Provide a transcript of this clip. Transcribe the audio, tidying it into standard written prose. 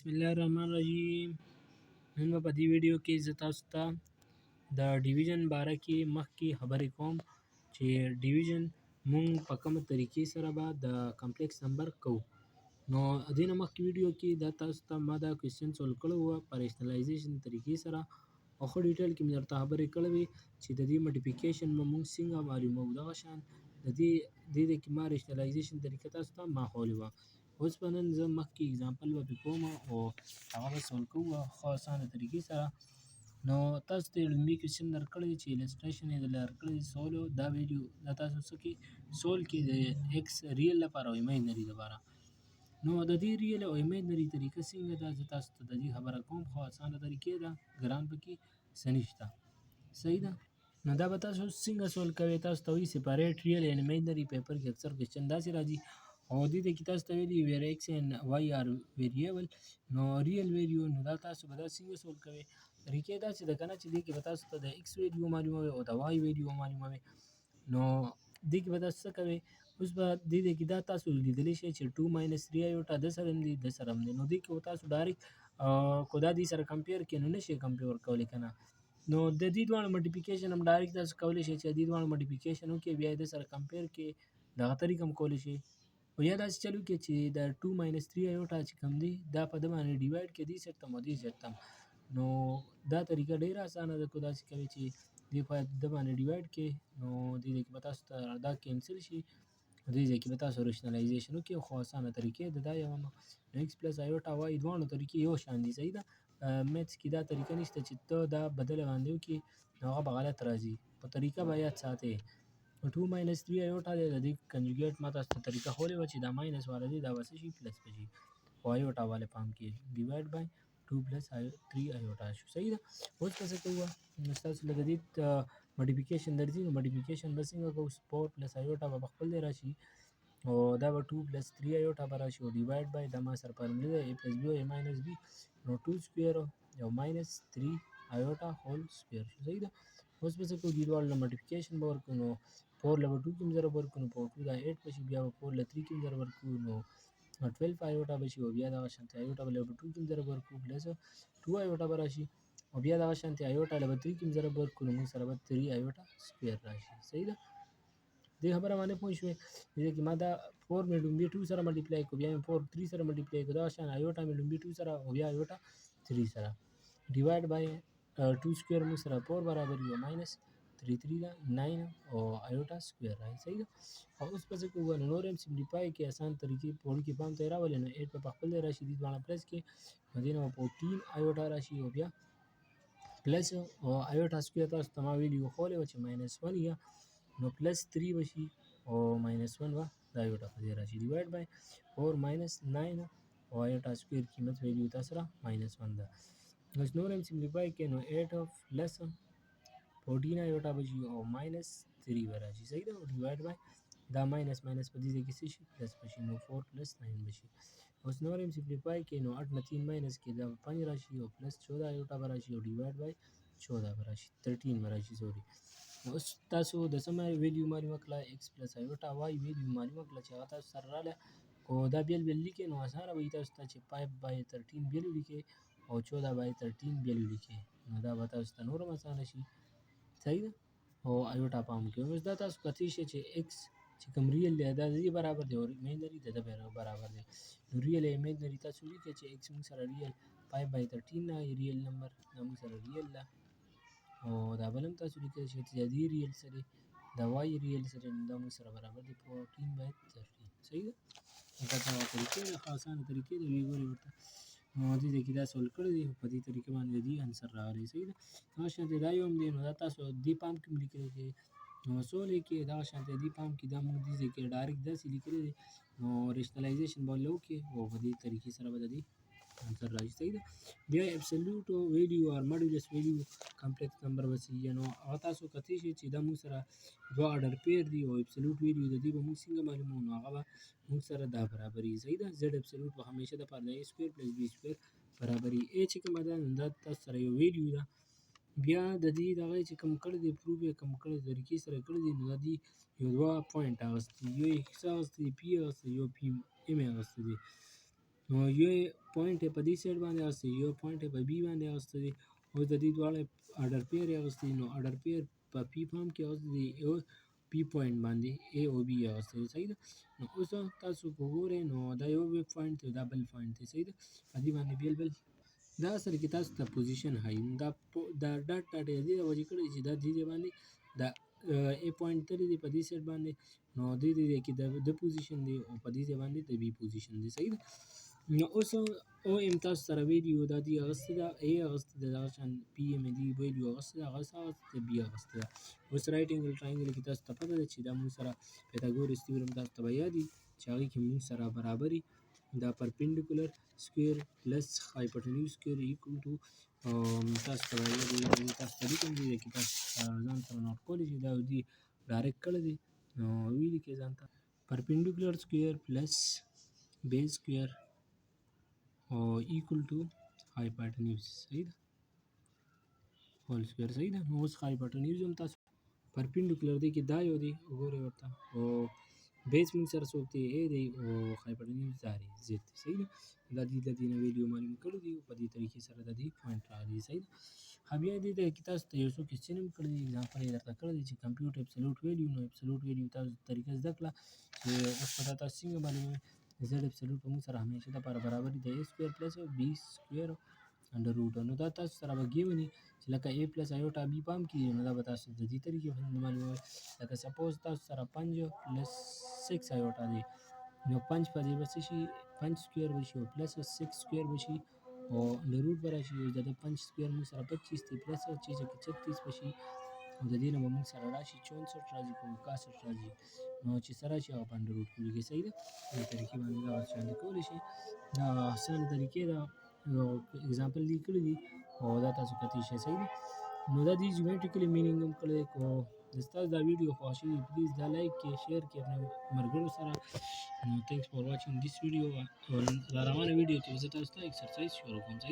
بسم الله الرحمن الرحیم. نن به په دې ویډیو کې زه تاسو ته د ډیویژن باره کې مخکې خبرې کوم چې ډیویژن مونږ په کومه طریقې سره به د کمپلیکس نمبر کوو. نو دې نه مخکې ویډیو کې دا تاسو ته ما دا کوېسچن سولو کړی وه په ریشنلایزیشن طریقې سره او ښه ډیټیل کې مې درته خبرې کړې وې چې د دې ملټیپلیکیشن به مونږ څنګه معلوموو. دغه شان د دې کې ما ریشنلایزیشن طریقه تاسو ته ما ښودلې وه. اوس به نن زه مخکې اګزامپل به پرې کوم او هغه به سولو کوو ښه اسانه طریقې سره. نو تاسو ته یې لومړي کوېسچن درکړی دی چې السټریشن یې درله درکړی دی سولو دا ویډیو دا تاسو څه کې سول کې د ایکس ریل لپاره او ایمیجنري لپاره. نو د دې ریل او ایمیجنري طریقه څنګه ده زه تاسو ته د دې خبره کوم. خو اسانه طریقې ده ګران پکې څه نشته. صحیح ده. نو دا به تاسو څنګه سول کوئ. تاسو ته وایي سپارېټ ریل اینډ ایمیجنري پیپر کې اکثر کوېسچن داسې راځي او دې کې تاسو ته ویلي ویر ایکس اینډ واي آر ویریبل نو ریل ویلیو نو دا تاسو به دا څنګه سول کوئ. طریقې داسې ده که نه چې دې کې به تاسو ته د ایکس ویلیو معلوموي او د واي ویلیو معلوموي. نو دې کې به تاسو څه کوئ. اوس به دې کې دا تاسو لیدلی شئ چې 2 - 3 ایوټا د سره هم دی د سره هم دی. نو دې کې به تاسو ډایرکټ کو دا دې سره کمپیر کړئ نو نشئ کمپیر کولی که نه. نو د دې دواړو ملټیپلیکیشن هم ډایرکټ تاسو کولی شئ چې دې دواړو ملټیپلیکیشن وکړئ بیا یې د سره کمپیر کړئ. دغه طریقه هم کولی شئ. او یا داسې چل وکړئ چې د 2 - 3 ایوټا چې کوم دی دا په ده باندې ډیوایډ کړئ دې سیټ ته او دې سیټ ته. نو دا طریقه ډیره اسانه ده. که داسې کوئ چې دې په ده باندې ډیوایډ کړئ نو دې کې به تاسو ته دا کینسل شي دې ځای کې به تاسو ریشنلایزیشن وکړئ. خو اسانه طریقې ده دا یوه نو ایکس پلس ایوټا واي دواړو طریقې یو شان دي. صحیح ده. میتس کې دا طریقه نشته چې ته دا بدله باندې وکړي نو هغه به غلط راځي. په طریقه به یاد ساتئ. 2 - 3 ایوټا دی د دې کنجوګیټ ما تاسو ته طریقه ښودلې وه چې دا ماینس والا دی دا به څه شي پلس به شي. خو ایوټا والے پام کې ډیوایډ بای 2 + 3 ایوټا شو. صحیح ده. اوس به څه کوو نو ستاسو له د دې مډیفیکیشن درځي نو مډیفیکیشن به څنګه کوو. 4 + ایوټا به خپل دی راشي او دا به 2 + 3 ایوټا به راشي او ډیوایډ بای دا ما سره فارمولې ده a + b او a - b نو 2 سکویر او -3 ایوټا هول سکویر شو. صحیح ده. اوس به څه کوو دې دواړو له ملټیفیکیشن به ورکړو نو 4 له به 2 کې هم ضرب ورکړو نو 4 2 دا 8 به شي. بیا به 4 له 3 کې هم ضرب ورکړو نو 12 ایوټا به شي او بیا دغه شانتې ایوټا به له 2 کې هم ضرب ورکړو پلس 2 ایوټا به راشي او بیا دغه شانتې ایوټا له 3 کې هم ضرب ورکړو نو موږ سره به 3 ایوټا سکویر راشي. صحیح ده. دې خبره باندې پوه شوې. دې کې ما دا 4 مې لومبي 2 سره ملټیپلای کړو بیا مې 4 3 سره ملټیپلای کړو دغه شان ایوټا مې لومبي 2 سره او بیا ایوټا 3 سره ډیوایډ بای 2 سکویر موږ سره 4 برابر وي او -3 3 ده 9 او ایوټا سکویر راځي. صحیح ده. او اوس به څه کوو نو نور هم سمپلیفای کې اسان طریقې په وړوکي پام ته یې راولئ نو 8 به په خپل ځای راشي دې دواړه پلس کې نو دې نه به 14 ایوټا راشي او بیا پلس او ایوټا سکویر تاسو ته ما ویلي ښودلې وه چې -1 یا نو +3 به شي او -1 به دا ایوټا په دې راشي ډیوایډ بای 4 - 9 او ایوټا سکویر قیمت ویلیو تاسو سره -1 ده. اوس نور هم سمپلیفای کړئ نو 8 پلس 14 ایوټا به شي او -3 به راشي. صحیح ده. او ډیوایډ بای دا ماینس ماینس په دې ځای کې څه شي پلس به شي نو 4 + 9 به شي. اوس نور هم سمپلیفای کړئ نو 8 نه 3 ماینس کې دا 5 راشي او پلس 14 ایوټا به راشي او ډیوایډ بای 14 به راشي 13 به راشي سوري. اوس تاسو د څه ویلیو معلومه کړله ایکس پلس ایوټا واي ویلیو معلومه کړله چې هغه تاسو سره راغله. خو دا بیل بیل لیکئ نو اسانه به وي تاسو ته چې 5/13 بیل ولیکئ او 14/13 بیل ولیکئ نو دا به تاسو ته نور هم اسانه شي. صحیح ده. او ایوټا پام کوئ. اوس دا تاسو کتلی شئ چې ایکس چې کوم ریل دی دا د دې برابر دی او ایمیجنري د ده برابر دی. نو ریل ایمیجنري تاسو ولیکئ چې ایکس موږ سره ریل 5/13 نه ریل نمبر دا موږ سره ریل ده او دا بل هم تاسو لیکلی شئ چې د دې ریل څه دی د واي ریل څه دی نو دا موږ سره برابر دی 14/13. صحیح ده. دا هغه طریقې ده ښه اسانه طریقې دي ویې ګورئ ورته نو دې کې دا سول کړی دی په دې طریقې باندې د دې انسر راغلی. صحیح ده. دغه شانتې دا یو هم دی نو دا تاسو دې پام کې هم لیکلی دی نو سول یې کې دغه شانتې دې پام کې دا موږ دې ځای کې ډایرکټ داسې لیکلی دی نو ریشنلایزیشن به له وکړئ او په دې طریقې سره به د دې انسر راشي. صحیح ده. بیا ابسولوټ ویلیو او ماډولس ویلیو کمپلیکس نمبر به څه نو هغه تاسو کتلی شئ چې دا موږ سره دوه اډر پیر دي او ابسولوټ ویلیو د دې به موږ څنګه معلوموو نو هغه به موږ سره دا برابري. صحیح ده. زد ابسولوټ به همیشه دپاره د a سکویر پلس b سکویر برابري a چې کومه ده نو دا تاسو سره یو ویلیو ده. بیا د دې دغه چې کوم کړی دی پروف یې کوم کړی طریقې سره کړی دی نو د دې یو دوه پوینټ اخیستی یو یې څه اخیستی دی پي اخیستی یو پي ایم اخیستی دی نو یو پوینټ یې په دې سایډ باندې اخیستی یو پوینټ یې په بي باندې اخیستی دی اوس د دې دواړه اډر پیر یې اخیستی نو اډر پیر په پی فارم کې اخیستی دی او پی پوینټ باندې ا او بي اخیستی دی صحیح ده نو اوس تاسو که وګورئ نو دا یو پوینټ دی دا بل پوینټ دی صحیح ده په دې باندې بیل بیل دا اصل کې تاسو ته پوزیشن ښایي دا ډاټ ډاټ یې دې وجې کړی چې دا دې باندې دا ا پوینټ تللی دی په دې سایډ باندې نو دې کې د پوزیشن دی او په دې باندې د بي پوزیشن دی صحیح ده نو اوس او ام تاسو سره ویلیو دا دې اخیستې ده ا اخیستې ده دغه شان پي ام دې ویلیو اخیستې ده هغه څه اخیستې ده بي اخیستې ده اوس رایټ انګل ټراینګل کې تاسو ته پته ده چې دا موږ سره پیتاګورس تیورم تاسو ته به یاد وي چې هغې کې موږ سره برابري دا پرپینډیکولر سکویر پلس هایپوټینیوز سکویر ایکول ټو تاسو ته به یاد وي تاسو ته لیکم دي کې تاسو ځان سره نوټ کولی شئ دا دې ډایرکټ کړی دی نو ولیکئ ځان ته پرپینډیکولر سکویر پلس بیس سکویر او ایکول ټو هایپوټینیوز صحیح ده هول سکویر صحیح ده نو اوس هایپوټینیوز هم تاسو پرپینډیکولر دی کې دا یو دی وګورئ ورته او بیس موږ سره څوک دی ا دی او هایپوټینیوز دا دی زد دی صحیح ده دا دې د دې نه ویلیو معلوم کړي دي په دې طریقې سره د دې پوینټ راغلی صحیح ده بیا دې ته کې تاسو ته یو څو کوېسچن هم کړی دي اګزامپل یې درته کړی دی چې کمپیوټ ابسولوټ ویلیو نو ابسولوټ ویلیو تاسو طریقه زده کړه چې اوس په دا تاسو څنګه معلوموئ زد ابسولوټ په موږ سره همیشه دپاره برابر دی د ا سکویر پلس بي سکویر انډر روټ نو دا تاسو سره به ګیوني چې لکه ا پلس ایوټا بي پام کړي نو دا به تاسو د دې طریقې باندې معلوموئ لکه سپوز تاسو سره 5 پلس 6 ایوټا دی نو 5 په دې به څه شي 5 سکویر به شي او پلس 6 سکویر به شي او انډر روټ به راشي د 5 سکویر موږ سره 25 دی پلس چیزه کې 36 به شي او د دې نه به موږ سره راشي 64 راځي کوم 61 راځي نو چې سره راشي هغه په انډر روټ کې ولیکئ صحیح ده دې طریقې باندې دا شاندې کولی شئ دا اسانه طریقې ده اګزامپل دې کړي دي او دا تاسو کتی شئ صحیح ده نو دا دې جیومټریکلی مینینګ هم کړی دی کو ستاسو دا ویډیو خوښ شوي پلیز دا لایک کړئ شیر کړئ خپلو ملګرو سره نو تھینکس فار واچینګ دیس ویډیو او دا روانه ویډیو کې زه تاسو ته ایکسرسایز شروع کوم